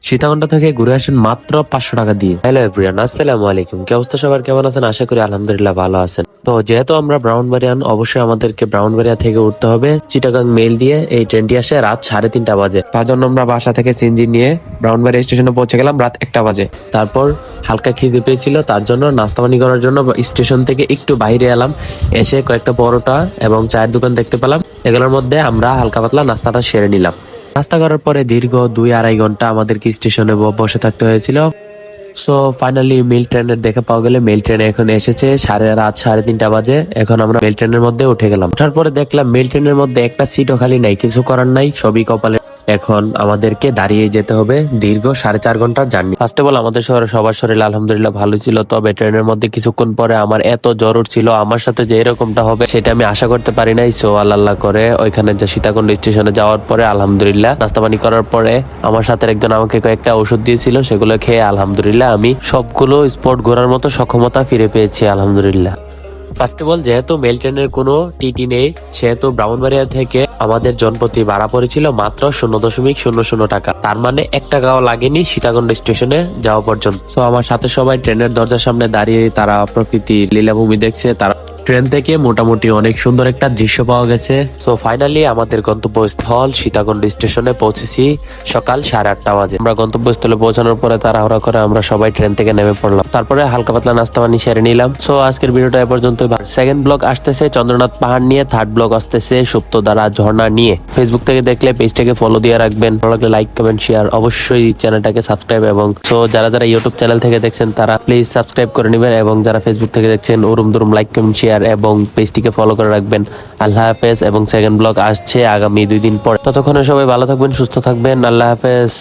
সীতাকুণ্ডা থেকে ঘুরে আসেন মাত্র 500 টাকা দিয়ে। হ্যালো এভরিওয়ান, আসসালামু আলাইকুম। কি অবস্থা সবার, কেমন আছেন? আশা করি আলহামদুলিল্লাহ ভালো আছেন। তো যেহেতু আমরা ব্রাউনবাড়িয়ান, অবশ্যই আমাদেরকে ব্রাউনবাড়িয়া থেকে উঠতে হবে চিটাগাং মেল দিয়ে। এই ট্রেনটি আসে রাত 3:30 বাজে। তার জন্য আমরা বাসা থেকে সিএনজি নিয়ে ব্রাউনবাড়িয়া স্টেশনে পৌঁছে গেলাম রাত 1টা বাজে। তারপর হালকা খিদে পেয়েছিল, তার জন্য নাস্তা পানি করার জন্য স্টেশন থেকে একটু বাইরে এলাম। এসে কয়েকটা পরোটা এবং চায়ের দোকান দেখতে পেলাম। এগুলোর মধ্যে আমরা হালকা পাতলা নাস্তাটা সেরে নিলাম। নাস্তা করার পরে দীর্ঘ 2-2.5 ঘন্টা আমাদেরকে স্টেশনে বসে থাকতে হয়েছিল। সো ফাইনালি মেল ট্রেনের দেখা পাওয়া গেলে মেল ট্রেন এখন এসেছে রাত 3:30 বাজে। এখন আমরা মেল ট্রেনের মধ্যে উঠে গেলাম। ওঠার পরে দেখলাম মেল ট্রেনের মধ্যে একটা সিটও খালি নাই। কিছু করার নাই, সবই কপালে। এখন আমাদেরকে দাঁড়িয়ে যেতে হবে দীর্ঘ 4.5 ঘন্টার জার্নি। ফার্স্ট অফ অল আমাদের শহরে সবার শরীর আলহামদুলিল্লাহ ভালো ছিল, তবে ট্রেনের মধ্যে কিছুক্ষণ পরে আমার এত জ্বর উঠছিল, আমার সাথে যে এরকমটা হবে সেটা আমি আশা করতে পারি নাই। সো আল্লাহ করে ওইখানে যে সীতাকুণ্ড স্টেশনে যাওয়ার পরে আলহামদুলিল্লাহ নাস্তা পানি করার পরে আমার সাথে একজন আমাকে কয়েকটা ওষুধ দিয়েছিল, সেগুলো খেয়ে আলহামদুলিল্লাহ আমি সবগুলো স্পট ঘোরার মতো সক্ষমতা ফিরে পেয়েছি আলহামদুলিল্লাহ। ফার্স্ট অফ অল যেহেতু মেল ট্রেনের কোনো টিটি নেই, সেহেতু ব্রাউনবাড়িয়া থেকে আমাদের জনপ্রতি ভাড়া পড়েছিল মাত্র 0.00 টাকা। তার মানে 1 টাকাও লাগেনি সীতাকুণ্ড স্টেশনে যাওয়া পর্যন্ত। তো আমার সাথে সবাই ট্রেনের দরজার সামনে দাঁড়িয়ে তারা প্রকৃতি লীলাভূমি দেখছে। তারা ট্রেন থেকে মোটামুটি অনেক সুন্দর একটা দৃশ্য পাওয়া গেছে। সো ফাইনালি আমাদের গন্তব্যস্থল সীতাকুণ্ড স্টেশনে পৌঁছেছি সকাল 8:30 বাজে। আমরা গন্তব্যস্থলে পৌঁছানোর পরে তাড়াহুড়া করে আমরা সবাই ট্রেন থেকে নেমে পড়লাম। তারপরে হালকা পাতলা নাস্তা পানি সেরে নিলাম। সো আজকের ভিডিওটা এ পর্যন্ত। সেকেন্ড ব্লগ আসতেছে চন্দ্রনাথ পাহাড় নিয়ে, থার্ড ব্লগ আসতেছে সুপ্তধারা ঝর্ণা নিয়ে। ফেসবুক থেকে দেখলে পেজটাকে ফলো দিয়ে রাখবেন, ভালো লাগলে লাইক কমেন্ট শেয়ার, অবশ্যই চ্যানেলটাকে সাবস্ক্রাইব। এবং সো যারা যারা ইউটিউব চ্যানেল থেকে দেখছেন তারা প্লিজ সাবস্ক্রাইব করে নেবেন, এবং যারা ফেসবুক থেকে দেখছেন ওরম দুরুম লাইক কমেন্ট শেয়ার এবং পেজটিকে ফলো করে রাখবেন। আল্লাহ হাফেজ। এবং সেকেন্ড ব্লগ আসছে আগামী 2 দিন পরে। ততক্ষণে সবাই ভালো থাকবেন, সুস্থ থাকবেন। আল্লাহ হাফেজ।